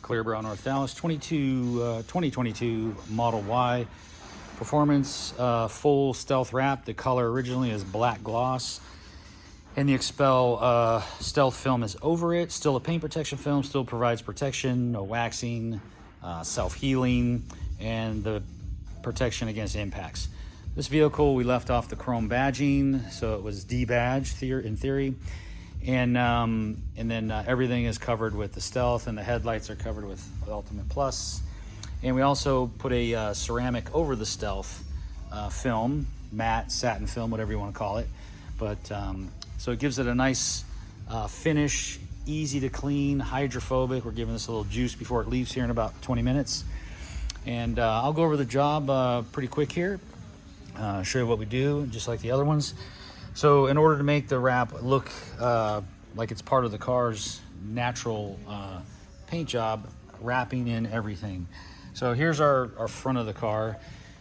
Clearbrow, North Dallas, 2022 Model Y. Performance, full stealth wrap. The color originally is black gloss. And the XPEL stealth film is over it. Still a paint protection film, still provides protection, no waxing, self-healing, and the protection against impacts. This vehicle, we left off the chrome badging, so it was debadged in theory. And then everything is covered with the stealth, and the headlights are covered with Ultimate Plus. And we also put a ceramic over the stealth film, matte, satin film, whatever you want to call it. But so it gives it a nice finish, easy to clean, hydrophobic. We're giving this a little juice before it leaves here in about 20 minutes. And I'll go over the job pretty quick here, show you what we do, just like the other ones. So in order to make the wrap look like it's part of the car's natural paint job, wrapping in everything. So here's our front of the car,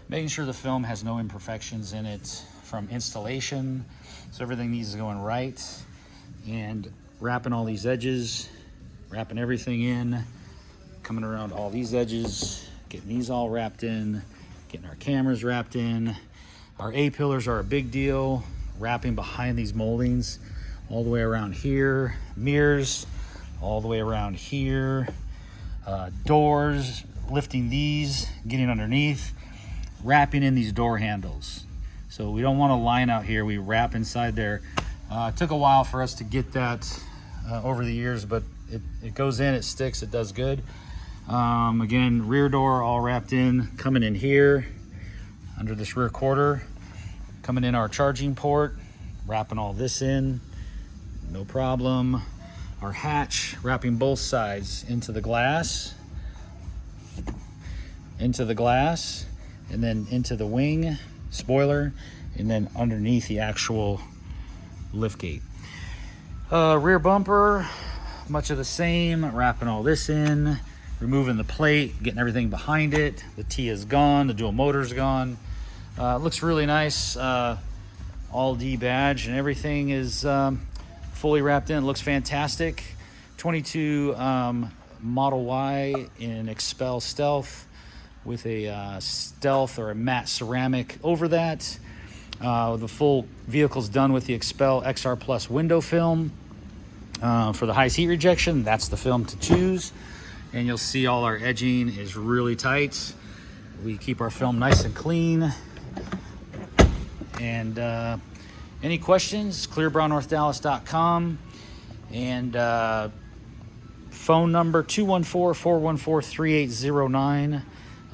making sure the film has no imperfections in it from installation. So everything needs to go in right, and wrapping all these edges, wrapping everything in, coming around all these edges, getting these all wrapped in, getting our cameras wrapped in. Our A-pillars are a big deal, wrapping behind these moldings all the way around here, mirrors all the way around here, doors, lifting these, getting underneath, wrapping in these door handles. So we don't want a line out here, we wrap inside there. It took a while for us to get that over the years, but it goes in, it sticks, it does good. Again, rear door all wrapped in, coming in here under this rear quarter, coming in our charging port, wrapping all this in, no problem. Our hatch, wrapping both sides into the glass, and then into the wing spoiler, and then underneath the actual lift gate. Rear bumper, much of the same, wrapping all this in, removing the plate, getting everything behind it. The T is gone, the dual motor's gone. It looks really nice, all debadged, and everything is fully wrapped in. It looks fantastic. 22 Model Y in XPEL Stealth with a stealth or a matte ceramic over that. The full vehicle's done with the XPEL XR Plus window film. For the highest heat rejection, that's the film to choose. And you'll see all our edging is really tight. We keep our film nice and clean. And any questions, clearbrownorthdallas.com, and phone number 214-414-3809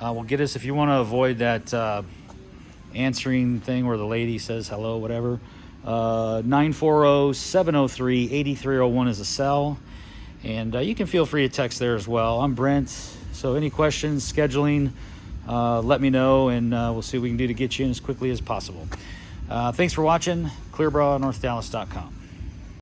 will get us if you want to avoid that answering thing where the lady says hello, whatever. 940-703-8301 is a cell, and you can feel free to text there as well. I'm Brent, so any questions, scheduling, let me know, and we'll see what we can do to get you in as quickly as possible. Thanks for watching. clearbrownorthdallas.com.